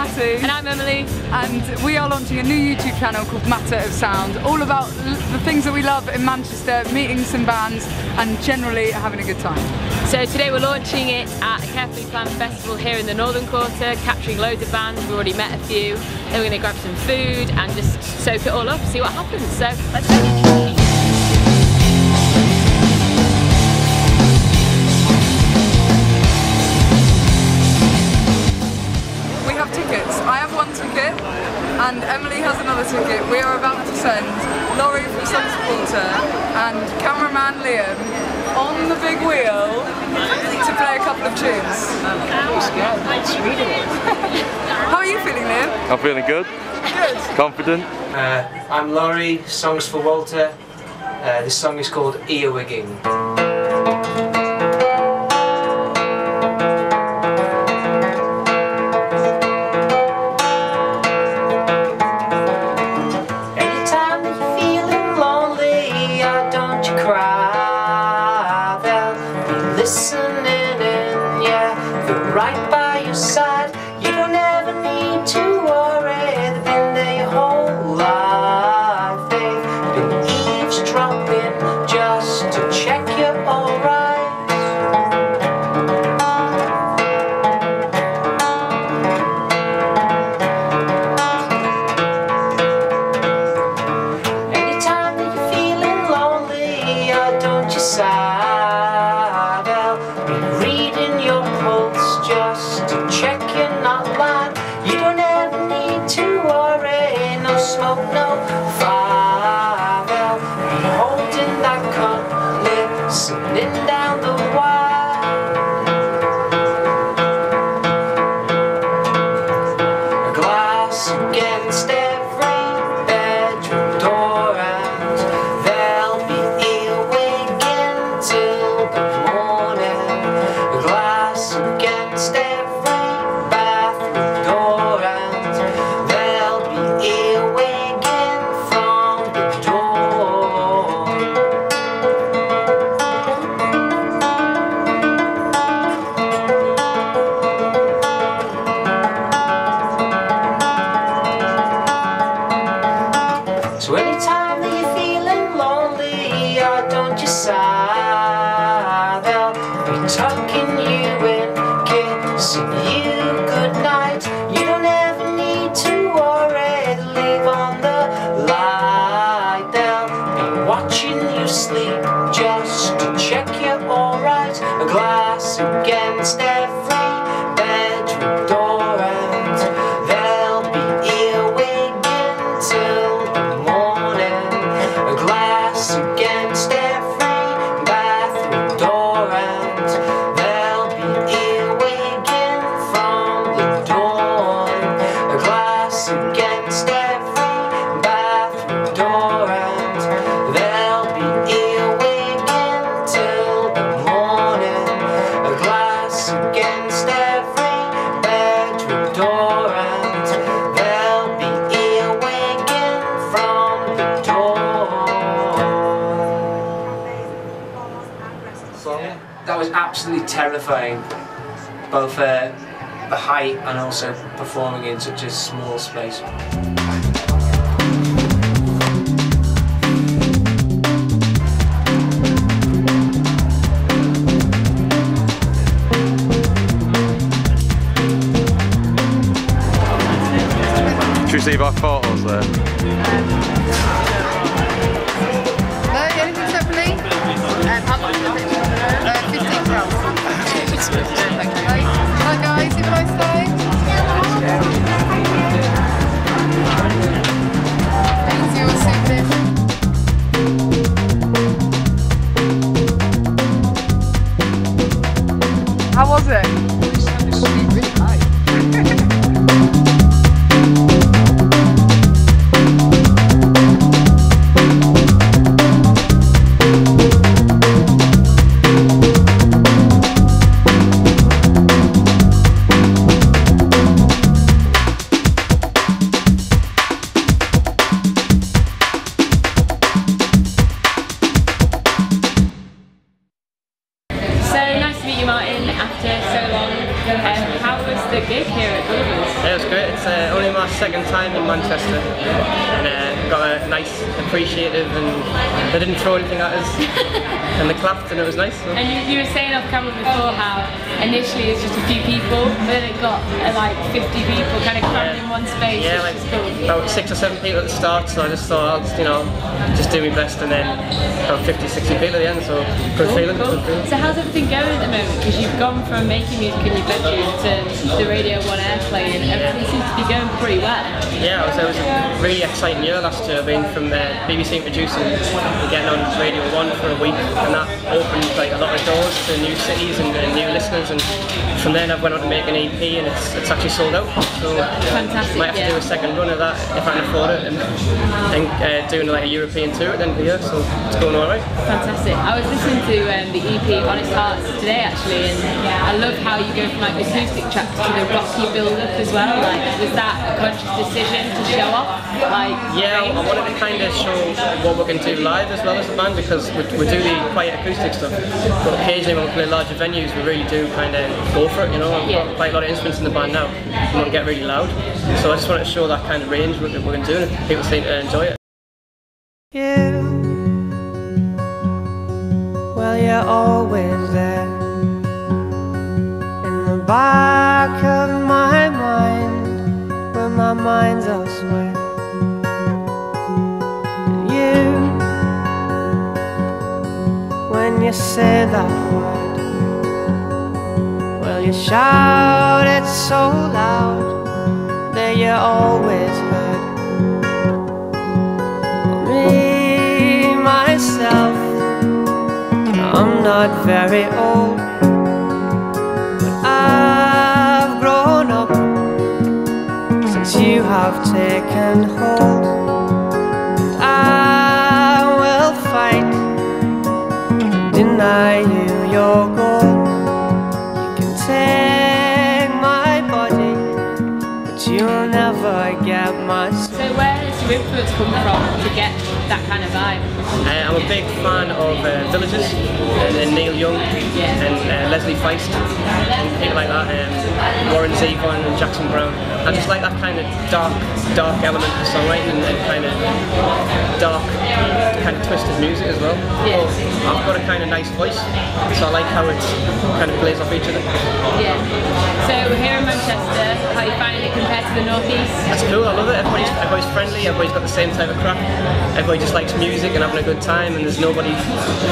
Hattie. And I'm Emily. And we are launching a new YouTube channel called Matter of Sound, all about the things that we love in Manchester, meeting some bands and generally having a good time. So today we're launching it at a carefully planned festival here in the Northern Quarter, capturing loads of bands. We've already met a few. Then we're going to grab some food and just soak it all up, see what happens. So let's go. I have one ticket and Emily has another ticket. We are about to send Laurie from Songs for Walter and cameraman Liam on the big wheel to play a couple of tunes. How are you feeling, Liam? I'm feeling good. Good. Confident. I'm Laurie, Songs for Walter. This song is called Earwigging. Listening in, yeah, they're right by your side. You don't ever need to worry. They've been there your whole life. They've been eavesdropping just to check you're alright. Anytime that you're feeling lonely, don't you sigh. Reading your pulse just to check you're not lying. You don't ever need to worry. No smoke, no fire. They'll holding that cup, listening down the wire. A glass against every bedroom door, and they'll be earwigging till the morning. Against every bathroom door, and they'll be earwigging from the door. So anytime that you're feeling lonely, don't you sigh. They'll be tucking you in, kissing you goodnight. You don't ever need to worry. They'll leave on the light. They'll be watching you sleep just to check you're alright. A glass against every bedroom door, and they'll be earwigging till the morning. A glass against every bathroom door, and they'll be earwigging from the dawn. A glass against every bathroom door, and they'll be earwigging till the morning. A glass against every bedroom door, and they'll be earwigging from the dawn. That was absolutely terrifying, both the height and also performing in such a small space. Should we see my photos there? No, anything separately? How much is it? 15 grams. Hi guys, have a nice day. Thanks, you're super. How was it? Really high. How was the gig here at Gulliver's? It was great. It's only my second time in Manchester, and got a nice appreciative, and they didn't throw anything at us, and they clapped, and it was nice. So. And you were saying off camera before how initially it's just a few people, but then it got like 50 people kind of crammed in one space. Yeah, like cool. About 6 or 7 people at the start, so I just thought I'll just do my best, and then about 50, 60 people at the end, so good feeling. So how's everything going at the moment? Because you've gone from making music in your bedroom to the Radio 1 airplay, and everything seems to be going pretty well. Yeah, it was a really exciting year last year. I've been from BBC producing and getting on Radio 1 for a week, and that opened like a lot of doors to new cities and new listeners, and from then I went on to make an EP, and it's actually sold out. So fantastic, might have to do a second run of that if I can afford it, and doing like a European tour at the end of the year, so it's going alright. Fantastic. I was listening to the EP Honest Hearts today actually, and I love how you go from like the acoustic tracks to the rocky build-up as well. Like, was that a conscious decision to show off? Like, yeah, I wanted to kind of show what we can do live as well as a band, because we do the quiet acoustic stuff, but occasionally when we play larger venues we really do kind of go for it, you know. I've got quite a lot of instruments in the band now, we want to get really loud, so I just wanted to show that kind of range what we can do, and people seem to enjoy it. Well, you're always there in the back of my mind when my mind's elsewhere. And you, when you say that word, well, you shout it so loud that you're always heard. Me, myself, I'm not very old, but I've grown up since you have taken hold. And I will fight to deny you your goal. You can take my body, but you'll never get my soul. So where does your influence come from to get that kind of vibe? I'm a big fan of Villagers and Neil Young and Leslie Feist and people like that, Warren Zevon and Jackson Browne. I just like that kind of dark element of songwriting and kind of dark, kind of twisted music as well. Yeah. But I've got a kind of nice voice, so I like how it kind of plays off each other. Yeah. So here in Manchester, how are you finding it compared to the northeast? That's cool, I love it. Everybody's friendly, everybody's got the same type of crack. Everybody just likes music and having a good time, and there's nobody,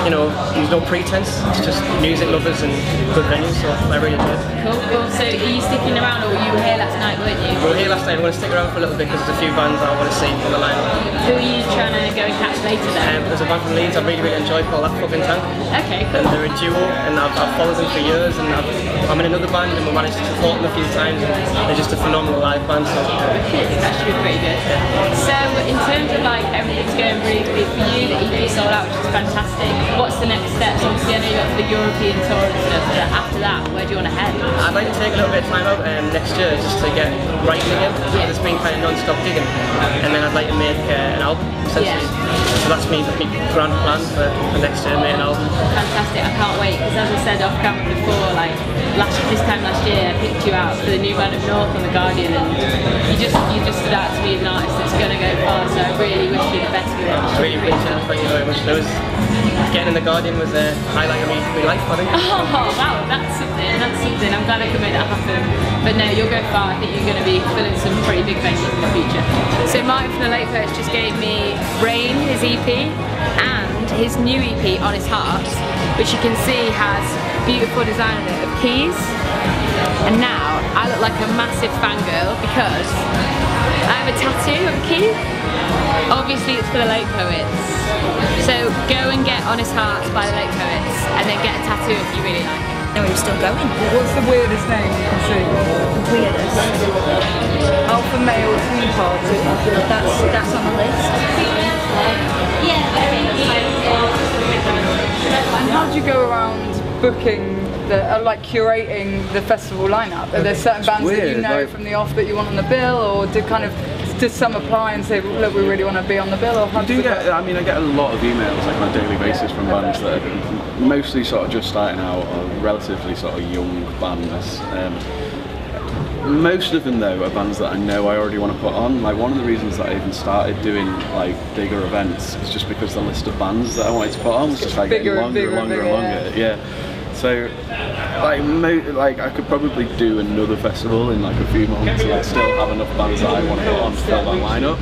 you know, there's no pretense. It's just music lovers and good venues, so I really enjoy it. Cool. So are you sticking around, or you were here last night, weren't you? We were here last night. I'm going to stick around for a little bit because there's a few bands that I want to see on the lineup. Who are you trying to go and catch later then? There's a band from Leeds I really enjoy called That Fucking Tank. Okay, cool. And they're a duo, and I've followed them for years, and I'm in another band, and we managed to support them a few times, and they're just a phenomenal live band. So that should be pretty good. So in terms of like everything's going really big for you, the EP sold out, which is fantastic. What's the next steps? Obviously I know you got the European tour and stuff, but after that, where do you want to head? I'd like to take a little bit of time out next year just to get writing again. It's been kind of non-stop gigging, and then I'd like to make an album essentially. So that's me grand plan for next year, make an album. Fantastic, I can't wait, because as I said off camera before, like this time last year I picked you out for the new band of North on The Guardian, and you just stood out to me as an artist that's going to go far, so I really wish you the best with it. I really appreciate it, thank you very much. Getting in The Guardian was a highlight of my life, I think. Oh wow, that's something, I'm glad I could make that happen. But no, you'll go far. I think you're going to be filling some pretty big venues in the future. So Martin from the Late Poets just gave me Rain, his EP, and his new EP, Honest Hearts, which you can see has beautiful design on it of keys. And now I look like a massive fangirl because I have a tattoo of a key. Obviously it's for the Late Poets. So go and get Honest Hearts by the Late Poets, and then get a tattoo if you really like it. No, we're still going. What's the weirdest name you can see? Weirdest. Alpha male tea party. That's on the list. And how do you go around booking like curating the festival lineup? Are there certain bands that you know from the off that you want on the bill, or do does some apply and say, look, we really want to be on the bill? Or I get a lot of emails like on a daily basis from bands that are mostly sort of just starting out or relatively sort of young bands. Most of them though are bands that I know I already want to put on. Like one of the reasons that I even started doing like bigger events is just because the list of bands that I wanted to put on was just like getting longer and longer. Yeah. So like I could probably do another festival in like a few months and I'd still have enough bands that I want to put on to fill that lineup.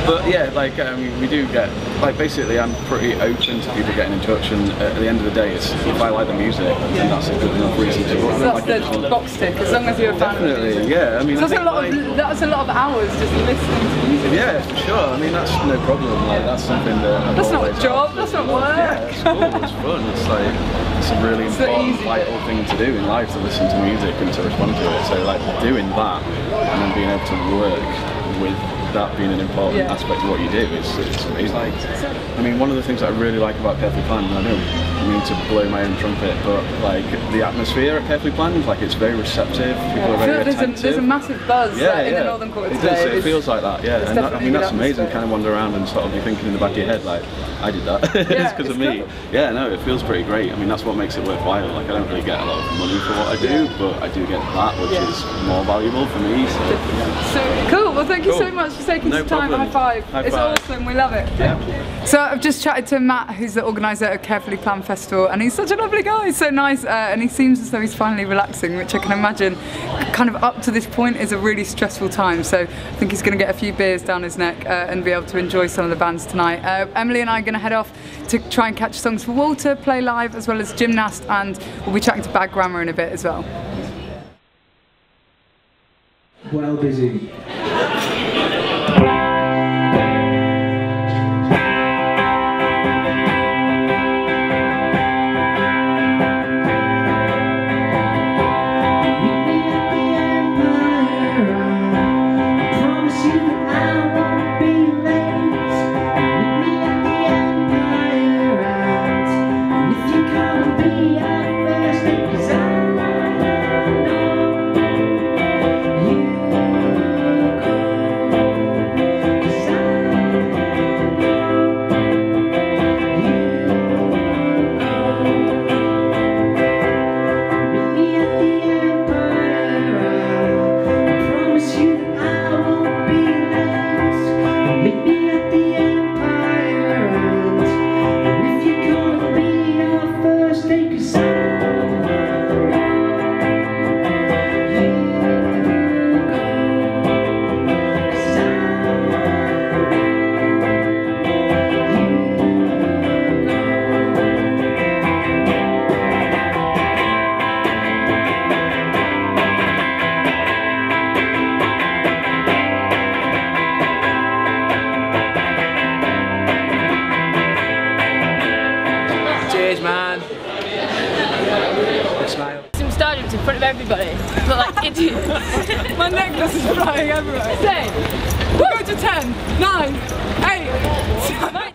But yeah, like I mean, we do get like basically I'm pretty open to people getting in touch, and at the end of the day, it's if I like the music, then that's a good enough reason to book. So that's the box tick, as long as you're a fan. Definitely, yeah. I mean, that's a lot of hours just listening to music. Yeah, for sure. I mean, that's no problem. Like that's something that that's not a job. That's not work. Yeah, it's cool. It's fun. It's like it's a really important, vital thing to do in life, to listen to music and to respond to it. So like doing that and then being able to work with that being an important aspect of what you do it's amazing. I mean, one of the things that I really like about Carefully Planned, and I don't mean to blow my own trumpet, but like the atmosphere at Carefully Planned, like it's very receptive, people are very attentive. There's a massive buzz in the Northern Quarter today. It feels like that, yeah. And I mean, that's amazing, kind of wander around and sort of be thinking in the back of your head, like, I did that, it's because of me. Yeah, no, it feels pretty great. I mean, that's what makes it worthwhile. Like, I don't really get a lot of money for what I do, but I do get that, which is more valuable for me. So cool. Well, thank you so much for taking some time. High five. It's awesome. We love it. Yeah. So I've just chatted to Matt, who's the organiser of Carefully Planned Festival, and he's such a lovely guy. He's so nice, and he seems as though he's finally relaxing, which I can imagine, kind of up to this point, is a really stressful time. So I think he's going to get a few beers down his neck and be able to enjoy some of the bands tonight. Emily and I are going to head off to try and catch Songs for Walter, play live, as well as Gymnast, and we'll be chatting to Bad Grammar in a bit as well. Well busy. Some stadiums in front of everybody, but like idiots. My necklace is flying everywhere. Say, we'll go to 10, 9, 8.